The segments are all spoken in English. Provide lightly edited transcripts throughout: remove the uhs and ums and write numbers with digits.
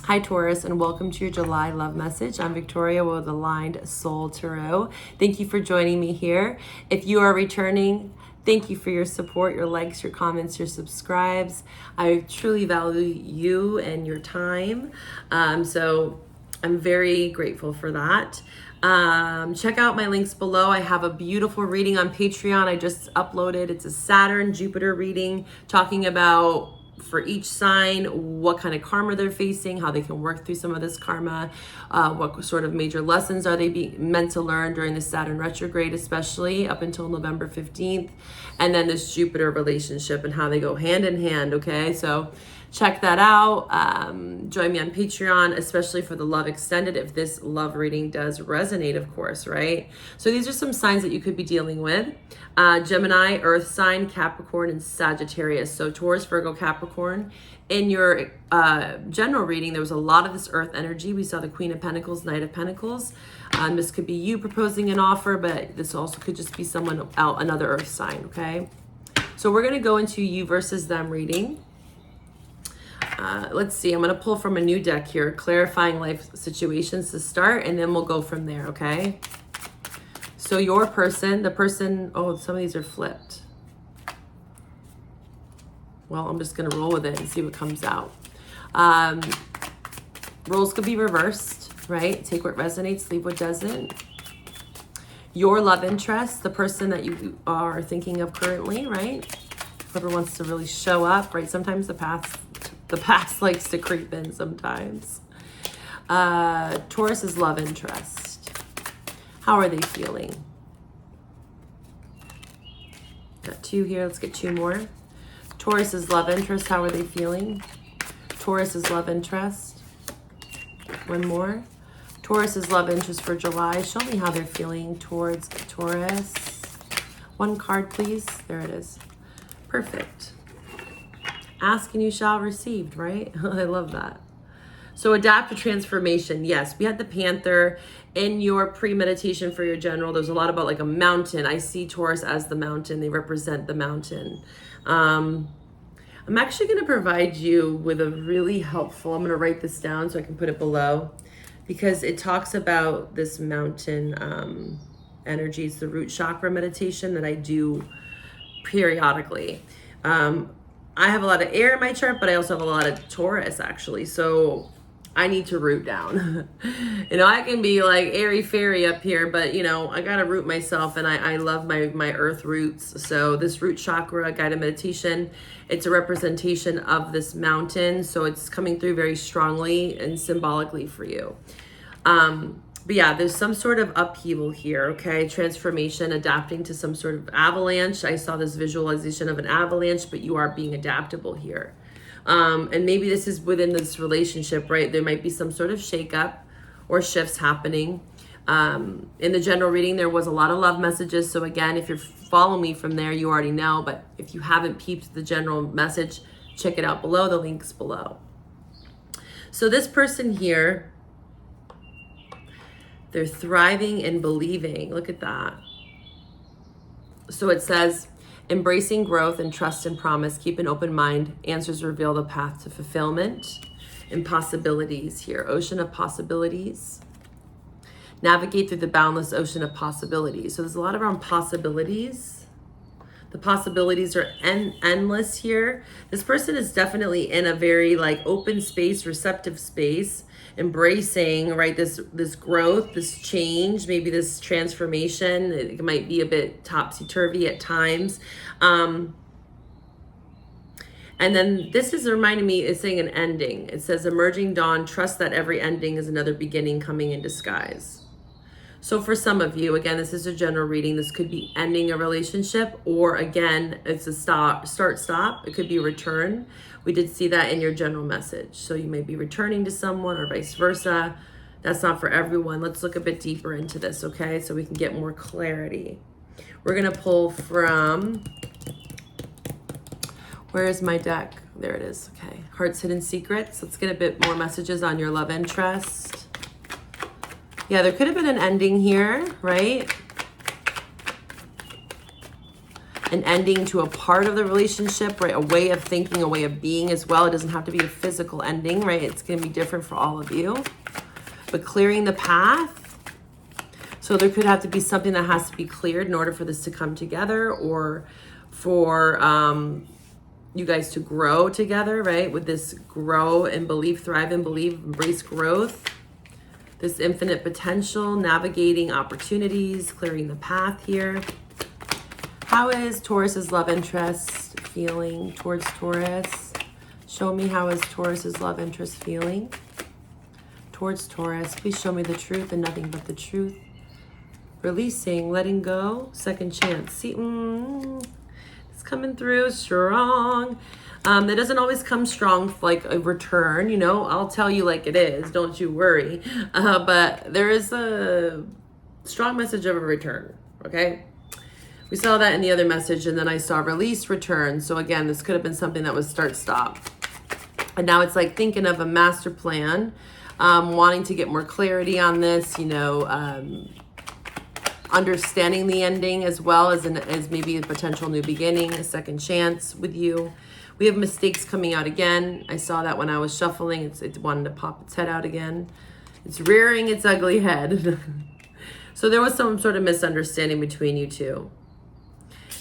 Hi Taurus, and welcome to your July love message. I'm Victoria with Aligned Soul Tarot. Thank you for joining me here. If you are returning, thank you for your support, your likes, your comments, your subscribes. I truly value you and your time. So I'm very grateful for that. Check out my links below. I have a beautiful reading on Patreon I just uploaded. It's a Saturn Jupiter reading talking about for each sign what kind of karma they're facing, how they can work through some of this karma, what sort of major lessons are they meant to learn during the Saturn retrograde, especially up until November 15th, and then this Jupiter relationship and how they go hand in hand. Okay, so check that out. Join me on Patreon, especially for the love extended, if this love reading does resonate, of course, right? So these are some signs that you could be dealing with. Gemini, Earth sign, Capricorn, and Sagittarius. So Taurus, Virgo, Capricorn. In your general reading, there was a lot of this Earth energy. We saw the Queen of Pentacles, Knight of Pentacles. This could be you proposing an offer, but this also could just be someone out, another Earth sign, okay? So we're going to go into you versus them reading. Let's see, I'm going to pull from a new deck here, clarifying life situations to start, and then we'll go from there, okay? So your person, the person, oh, some of these are flipped. Well, I'm just going to roll with it and see what comes out. Roles could be reversed, right? Take what resonates, leave what doesn't. Your love interest, the person that you are thinking of currently, right? Whoever wants to really show up, right? Sometimes the past likes to creep in sometimes. Taurus's love interest. How are they feeling? Got two here. Let's get two more. Taurus's love interest. How are they feeling? Taurus's love interest. One more. Taurus's love interest for July. Show me how they're feeling towards Taurus. One card, please. There it is. Perfect. Ask and you shall receive, right? I love that. So adapt to transformation. Yes, we had the Panther in your pre-meditation for your general. There's a lot about like a mountain. I see Taurus as the mountain. They represent the mountain. I'm actually going to provide you with a really helpful, I'm going to write this down so I can put it below, because it talks about this mountain energy. It's the root chakra meditation that I do periodically. I have a lot of air in my chart, but I also have a lot of Taurus actually. So I need to root down. I can be like airy fairy up here, but I got to root myself, and I love my earth roots. So this root chakra guided meditation, it's a representation of this mountain. So it's coming through very strongly and symbolically for you. But yeah, there's some sort of upheaval here, okay? Transformation, adapting to some sort of avalanche. I saw this visualization of an avalanche, but you are being adaptable here. And maybe this is within this relationship, right? There might be some sort of shakeup or shifts happening. In the general reading, there was a lot of love messages. So again, if you're following me from there, you already know. But if you haven't peeped the general message, check it out below. The link's below. So this person here, they're thriving and believing. Look at that. So it says, embracing growth and trust and promise. Keep an open mind. Answers reveal the path to fulfillment and possibilities here. Ocean of possibilities. Navigate through the boundless ocean of possibilities. So there's a lot around possibilities. The possibilities are endless here. This person is definitely in a very like open space, receptive space, embracing, right, this growth, this change, maybe this transformation. It might be a bit topsy-turvy at times. And then this is reminding me, it's saying an ending. It says, emerging dawn, trust that every ending is another beginning coming in disguise. So for some of you, again, this is a general reading. This could be ending a relationship, or again, it's a start-stop. It could be a return. We did see that in your general message. So you may be returning to someone or vice versa. That's not for everyone. Let's look a bit deeper into this, okay? So we can get more clarity. We're going to pull from, where is my deck? There it is, okay. Heart's Hidden Secrets. Let's get a bit more messages on your love interest. Yeah, there could have been an ending here, right? an ending to a part of the relationship, right? A way of thinking, a way of being as well. It doesn't have to be a physical ending, right? It's going to be different for all of you. But clearing the path. So there could have to be something that has to be cleared in order for this to come together, or for you guys to grow together, right? With this grow and believe, thrive and believe, embrace growth. This infinite potential, navigating opportunities, clearing the path here. How is Taurus's love interest feeling towards Taurus? Show me, how is Taurus's love interest feeling towards Taurus? Please show me the truth and nothing but the truth. Releasing, letting go, second chance. See, it's coming through strong. It doesn't always come strong like a return, you know. I'll tell you like it is, don't you worry. But there is a strong message of a return, okay? We saw that in the other message, and then I saw release, return. So again, this could have been something that was start, stop. And now it's like thinking of a master plan, wanting to get more clarity on this, you know, understanding the ending as well as maybe a potential new beginning, a second chance with you. We have mistakes coming out again. I saw that when I was shuffling. It wanted to pop its head out again. It's rearing its ugly head. So there was some sort of misunderstanding between you two.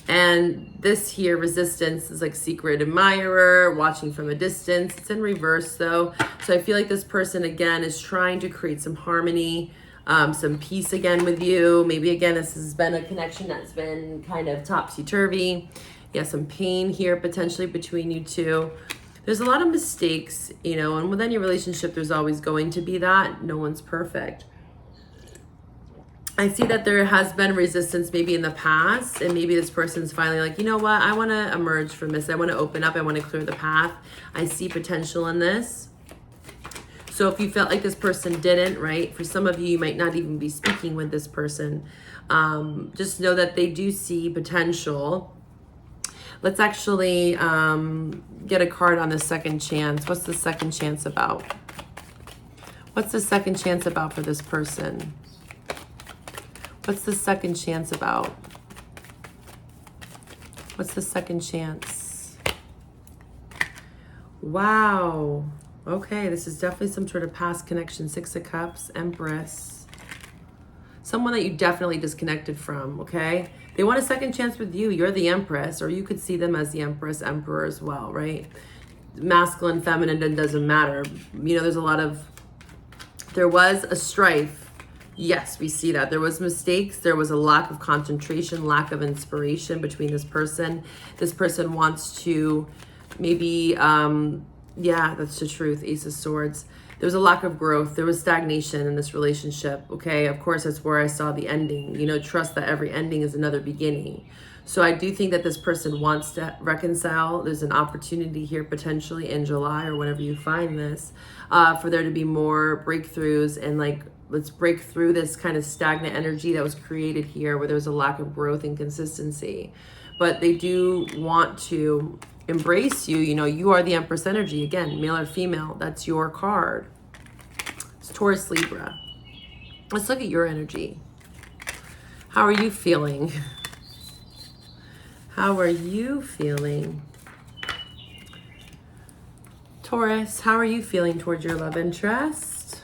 And this here, resistance, is like secret admirer, watching from a distance. It's in reverse though. So I feel like this person again is trying to create some harmony, some peace again with you. Maybe again, this has been a connection that's been kind of topsy-turvy. Yeah, some pain here potentially between you two. There's a lot of mistakes, you know, and with any relationship, there's always going to be that. No one's perfect. I see that there has been resistance maybe in the past, and maybe this person's finally like, you know what, I want to emerge from this. I want to open up. I want to clear the path. I see potential in this. So if you felt like this person didn't, right, for some of you, you might not even be speaking with this person. Just know that they do see potential. Let's actually get a card on the second chance. What's the second chance about? What's the second chance about for this person? What's the second chance about? What's the second chance? Wow. Okay, this is definitely some sort of past connection. Six of Cups, Empress. Someone that you definitely disconnected from, okay? They want a second chance with you. You're the Empress, or you could see them as the Empress, Emperor as well, right? Masculine, feminine, it doesn't matter. You know, there's a lot of, there was a strife. Yes, we see that. There was mistakes. There was a lack of concentration, lack of inspiration between this person. This person wants to maybe, yeah, that's the truth. Ace of Swords. There was a lack of growth. There was stagnation in this relationship. Okay, of course, that's where I saw the ending. You know, trust that every ending is another beginning. So I do think that this person wants to reconcile. There's an opportunity here potentially in July or whenever you find this, for there to be more breakthroughs and like, let's break through this kind of stagnant energy that was created here where there's a lack of growth and consistency. But they do want to embrace you. You know, you are the Empress energy. Again, male or female, that's your card. It's Taurus, Libra. Let's look at your energy. How are you feeling? How are you feeling? Taurus, how are you feeling towards your love interest?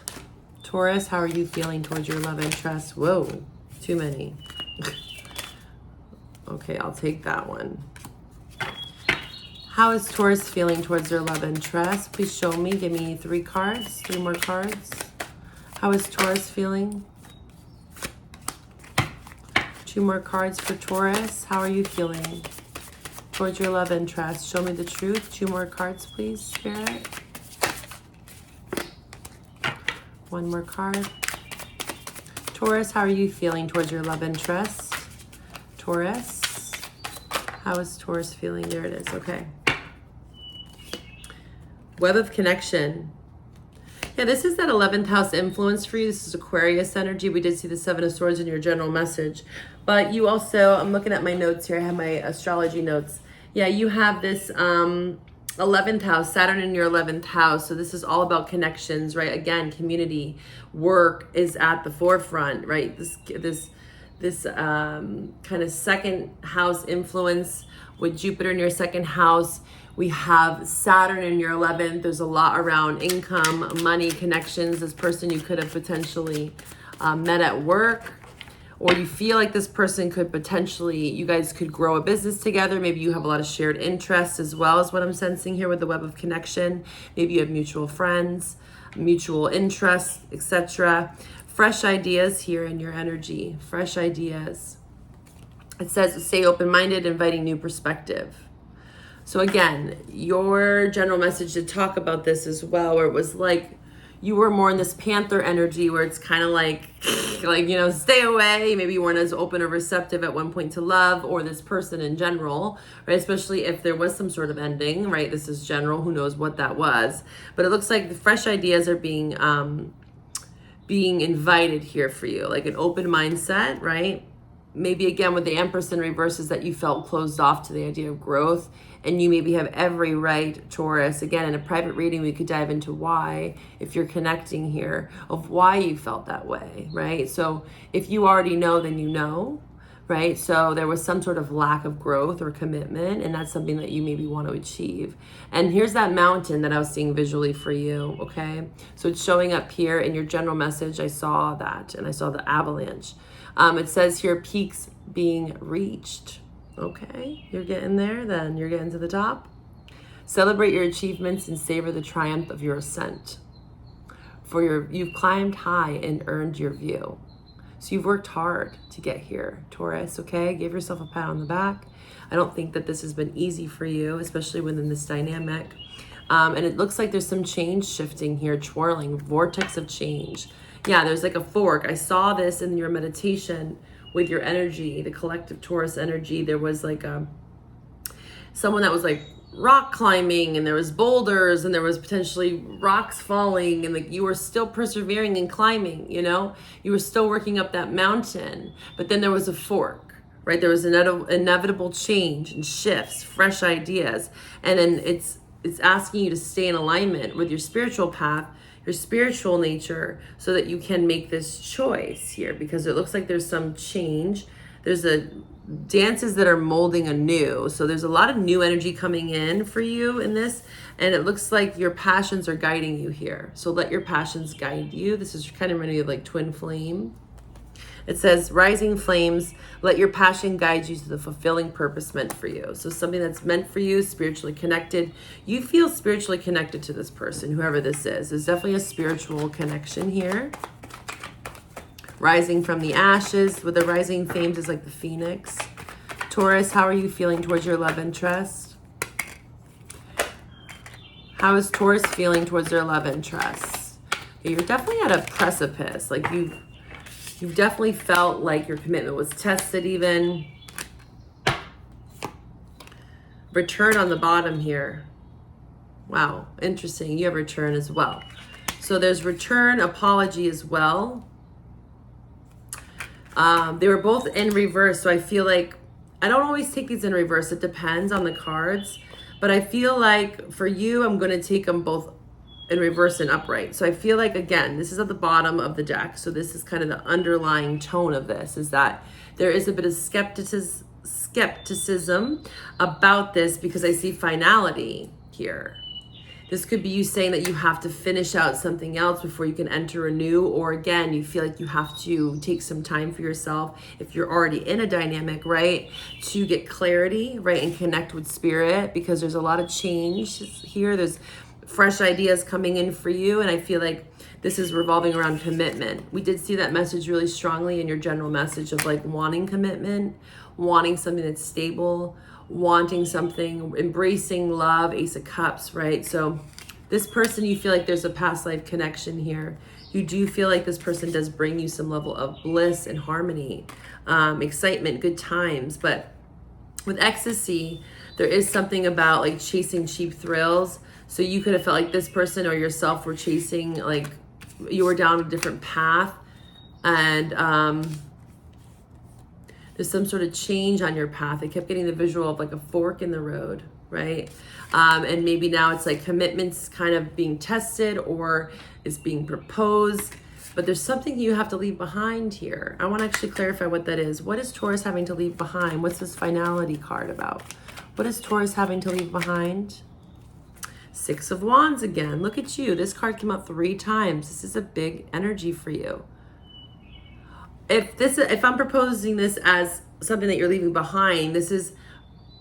Taurus, how are you feeling towards your love interest? Whoa, too many. Okay, I'll take that one. How is Taurus feeling towards their love interest? Please show me. Give me 3 cards, 3 more cards. How is Taurus feeling? 2 more cards for Taurus. How are you feeling towards your love interest? Show me the truth. 2 more cards, please, Spirit. 1 more card. Taurus, how are you feeling towards your love interest? Taurus, how is Taurus feeling? There it is. Okay. Web of connection. Yeah, this is that 11th house influence for you. This is Aquarius energy. We did see the 7 of Swords in your general message. But you also, I'm looking at my notes here. I have my astrology notes. Yeah, you have this 11th house, Saturn in your 11th house. So this is all about connections, right? Again, community, work is at the forefront, right? This this kind of second house influence with Jupiter in your second house. We have Saturn in your 11th. There's a lot around income, money, connections. This person you could have potentially met at work, or you feel like this person could potentially, you guys could grow a business together. Maybe you have a lot of shared interests as well, as what I'm sensing here with the web of connection. Maybe you have mutual friends, mutual interests, etc. Fresh ideas here in your energy, fresh ideas. It says stay open-minded, inviting new perspective. So again, your general message did talk about this as well, where it was like you were more in this Panther energy where it's kind of like, stay away. Maybe you weren't as open or receptive at one point to love or this person in general, right? Especially if there was some sort of ending, right? This is general, who knows what that was. But it looks like the fresh ideas are being invited here for you, like an open mindset, right? Maybe again with the Empress in reverse is that you felt closed off to the idea of growth, and you maybe have every right, Taurus. Again, in a private reading, we could dive into why, if you're connecting here, of why you felt that way, right? So if you already know, then you know, right? So there was some sort of lack of growth or commitment, and that's something that you maybe want to achieve. And here's that mountain that I was seeing visually for you, okay? So it's showing up here in your general message. I saw that, and I saw the avalanche. It says here, peaks being reached. Okay, you're getting there, then you're getting to the top. Celebrate your achievements and savor the triumph of your ascent. You've climbed high and earned your view. So you've worked hard to get here, Taurus, okay? Give yourself a pat on the back. I don't think that this has been easy for you, especially within this dynamic. And it looks like there's some change shifting here, twirling, vortex of change. Yeah, there's like a fork. I saw this in your meditation with your energy, the collective Taurus energy. There was like someone that was like rock climbing, and there was boulders, and there was potentially rocks falling, and like you were still persevering and climbing, you were still working up that mountain. But then there was a fork, right? There was an inevitable change and shifts, fresh ideas. And then it's asking you to stay in alignment with your spiritual path, your spiritual nature, so that you can make this choice here, because it looks like there's some change. There's dances that are molding anew. So there's a lot of new energy coming in for you in this, and it looks like your passions are guiding you here. So let your passions guide you. This is kind of reminding you of like twin flame. It says, rising flames, let your passion guide you to the fulfilling purpose meant for you. So something that's meant for you, spiritually connected. You feel spiritually connected to this person, whoever this is. There's definitely a spiritual connection here. Rising from the ashes, with the rising flames is like the phoenix. Taurus, how are you feeling towards your love interest? How is Taurus feeling towards their love interest? You're definitely at a precipice. Like you've definitely felt like your commitment was tested even. Return on the bottom here. Wow, interesting. You have return as well. So there's return, apology as well. They were both in reverse, so I feel like, I don't always take these in reverse. It depends on the cards. But I feel like for you, I'm going to take them both in reverse and upright. So I feel like, again, this is at the bottom of the deck. So this is kind of the underlying tone of this, is that there is a bit of skepticism about this, because I see finality here. This could be you saying that you have to finish out something else before you can enter a new, or again, you feel like you have to take some time for yourself if you're already in a dynamic, right? To get clarity, right? And connect with spirit, because there's a lot of change here. There's fresh ideas coming in for you. And I feel like this is revolving around commitment. We did see that message really strongly in your general message of like wanting commitment, wanting something that's stable, wanting something, embracing love, Ace of Cups, right? So this person, you feel like there's a past life connection here. You do feel like this person does bring you some level of bliss and harmony, excitement, good times. But with ecstasy, there is something about like chasing cheap thrills. So you could have felt like this person or yourself were chasing, like you were down a different path, and there's some sort of change on your path. I kept getting the visual of like a fork in the road, right? And maybe now it's like commitments kind of being tested, or it's being proposed. But there's something you have to leave behind here. I want to actually clarify what that is. What is Taurus having to leave behind? What's this finality card about? What is Taurus having to leave behind? Six of Wands again. Look at you. This card came up 3 times. This is a big energy for you. If I'm proposing this as something that you're leaving behind, this is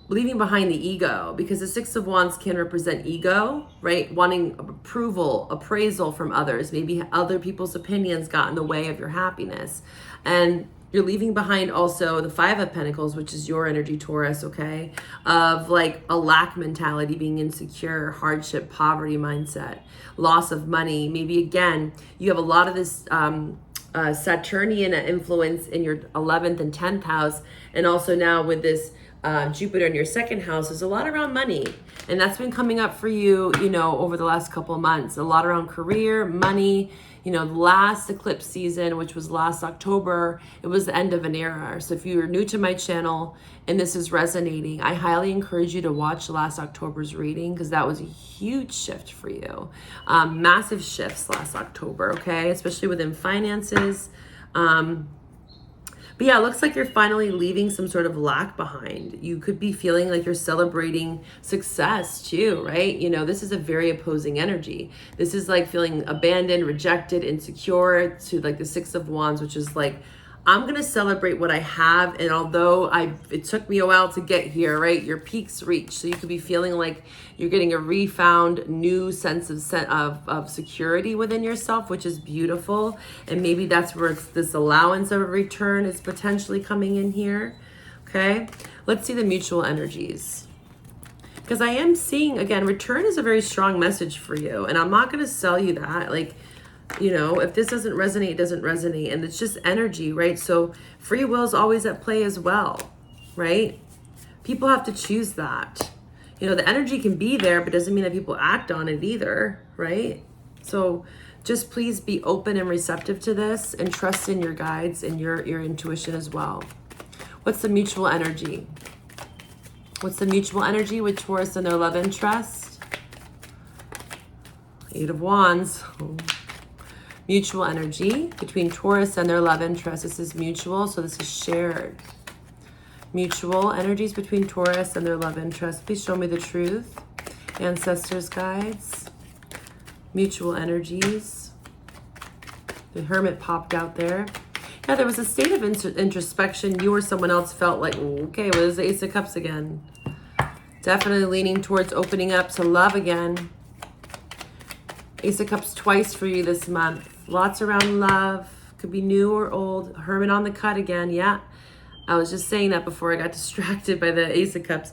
leaving behind the ego, because the Six of Wands can represent ego, right? Wanting approval, appraisal from others. Maybe other people's opinions got in the way of your happiness. And you're leaving behind also the Five of Pentacles, which is your energy, Taurus, okay? Of like a lack mentality, being insecure, hardship, poverty mindset, loss of money. Maybe again, you have a lot of this Saturnian influence in your 11th and 10th house. And also now with this Jupiter in your 2nd house, there's a lot around money. And that's been coming up for you, you know, over the last couple of months. A lot around career, money. You know, last eclipse season, which was last October, it was the end of an era. So if you're new to my channel and this is resonating, I highly encourage you to watch last October's reading, because that was a huge shift for you. Massive shifts last October, okay? Especially within finances. But yeah, it looks like you're finally leaving some sort of lack behind. You could be feeling like you're celebrating success too, right? You know, this is a very opposing energy. This is like feeling abandoned, rejected, insecure, to like the Six of Wands, which is like, I'm going to celebrate what I have. And although it took me a while to get here, right? Your peak's reached. So you could be feeling like you're getting a refound new sense of security within yourself, which is beautiful. And maybe that's where this allowance of a return is potentially coming in here. Okay. Let's see the mutual energies. Because I am seeing, again, return is a very strong message for you. And I'm not going to sell you that. Like, you know, if this doesn't resonate, it doesn't resonate. And it's just energy, right? So free will is always at play as well, right? People have to choose that. You know, the energy can be there, but doesn't mean that people act on it either, right? So just please be open and receptive to this, and trust in your guides and your intuition as well. What's the mutual energy? What's the mutual energy with Taurus and their love interest? Eight of Wands. Mutual energy between Taurus and their love interest. This is mutual, so this is shared. Mutual energies between Taurus and their love interest. Please show me the truth. Ancestors, guides. Mutual energies. The Hermit popped out there. Yeah, there was a state of introspection. You or someone else felt like, okay, well, there's the Ace of Cups again. Definitely leaning towards opening up to love again. Ace of Cups twice for you this month. Lots around love. Could be new or old. Hermit on the cut again. Yeah. I was just saying that before I got distracted by the Ace of Cups.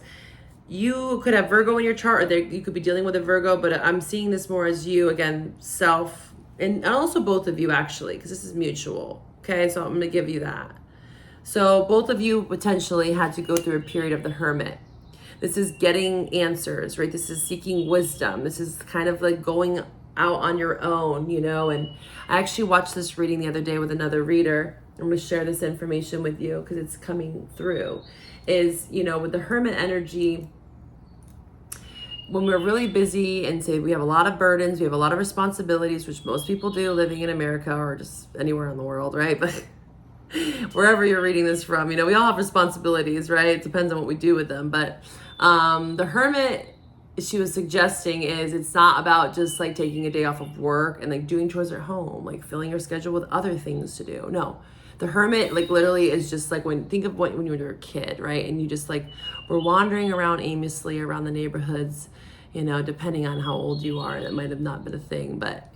You could have Virgo in your chart, or you could be dealing with a Virgo, but I'm seeing this more as you, again, self, and also both of you actually, because this is mutual. Okay, so I'm going to give you that. So both of you potentially had to go through a period of the Hermit. This is getting answers, right? This is seeking wisdom. This is kind of like going out on your own, you know. And I actually watched this reading the other day with another reader. I'm going to share this information with you because it's coming through. Is, you know, with the Hermit energy, when we're really busy and say we have a lot of burdens, we have a lot of responsibilities, which most people do living in America or just anywhere in the world, right? But wherever you're reading this from, you know, we all have responsibilities, right? It depends on what we do with them. But the Hermit, she was suggesting, is it's not about just like taking a day off of work and like doing chores at home, like filling your schedule with other things to do. No, the Hermit like literally is just like think of when you were a kid, right? And you just like were wandering around aimlessly around the neighborhoods, you know, depending on how old you are, that might have not been a thing. But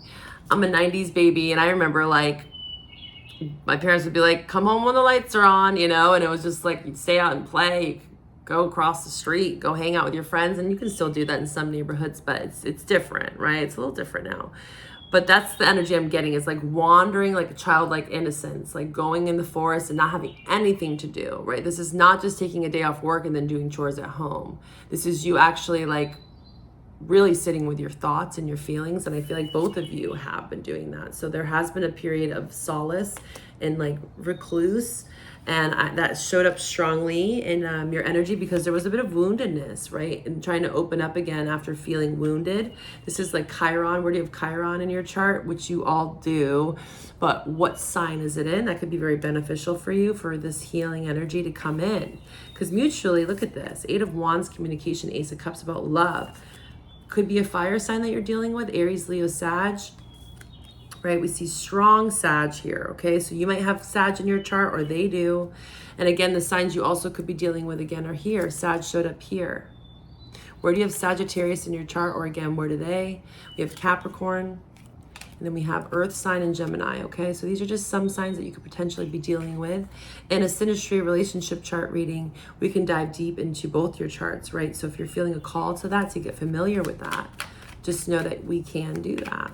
I'm a 90s baby, and I remember like my parents would be like, come home when the lights are on, you know, and it was just like you'd stay out and play, go across the street, go hang out with your friends. And you can still do that in some neighborhoods, but it's different, right? It's a little different now. But that's the energy I'm getting, is like wandering, like a childlike innocence, like going in the forest and not having anything to do, right? This is not just taking a day off work and then doing chores at home. This is you actually like really sitting with your thoughts and your feelings. And I feel like both of you have been doing that. So there has been a period of solace and like recluse. And that showed up strongly in your energy because there was a bit of woundedness, right? And trying to open up again after feeling wounded. This is like Chiron. Where do you have Chiron in your chart? Which you all do. But what sign is it in? That could be very beneficial for you for this healing energy to come in. Because mutually, look at this. 8 of Wands, communication, Ace of Cups about love. Could be a fire sign that you're dealing with. Aries, Leo, Sag. Right, we see strong Sag here, okay? So you might have Sag in your chart, or they do. And again, the signs you also could be dealing with again are here. Sag showed up here. Where do you have Sagittarius in your chart, or again, where do they? We have Capricorn, and then we have Earth sign and Gemini, okay? So these are just some signs that you could potentially be dealing with. In a synastry relationship chart reading, we can dive deep into both your charts, right? So if you're feeling a call to that, to get familiar with that, just know that we can do that.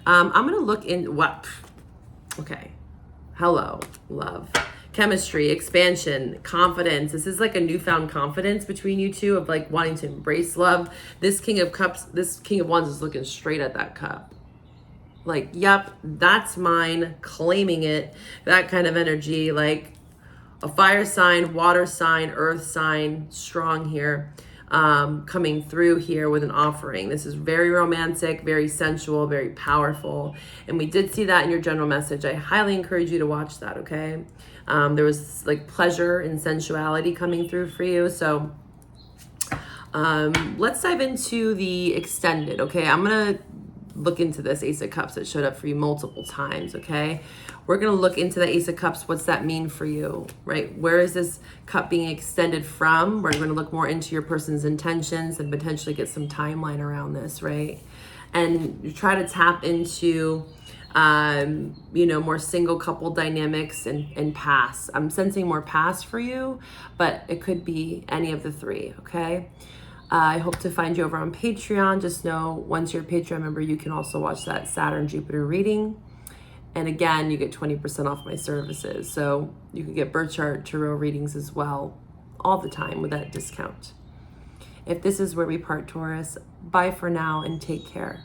I'm going to look in what? Okay. Hello, love, chemistry, expansion, confidence. This is like a newfound confidence between you two of like wanting to embrace love. This King of Cups, this King of Wands is looking straight at that cup. Like, yep, that's mine, claiming it. That kind of energy, like a fire sign, water sign, earth sign, strong here. Coming through here with an offering. This is very romantic, very sensual, very powerful. And we did see that in your general message. I highly encourage you to watch that, okay? There was like pleasure and sensuality coming through for you. So let's dive into the extended, okay? I'm going to look into this Ace of Cups that showed up for you multiple times, okay? We're going to look into the Ace of Cups. What's that mean for you, right? Where is this cup being extended from? We're going to look more into your person's intentions and potentially get some timeline around this, right? And you try to tap into, you know, more single couple dynamics and past. I'm sensing more past for you, but it could be any of the three, okay? I hope to find you over on Patreon. Just know once you're a Patreon member, you can also watch that Saturn Jupiter reading. And again, you get 20% off my services. So you can get birth chart, tarot readings as well, all the time with that discount. If this is where we part, Taurus, bye for now and take care.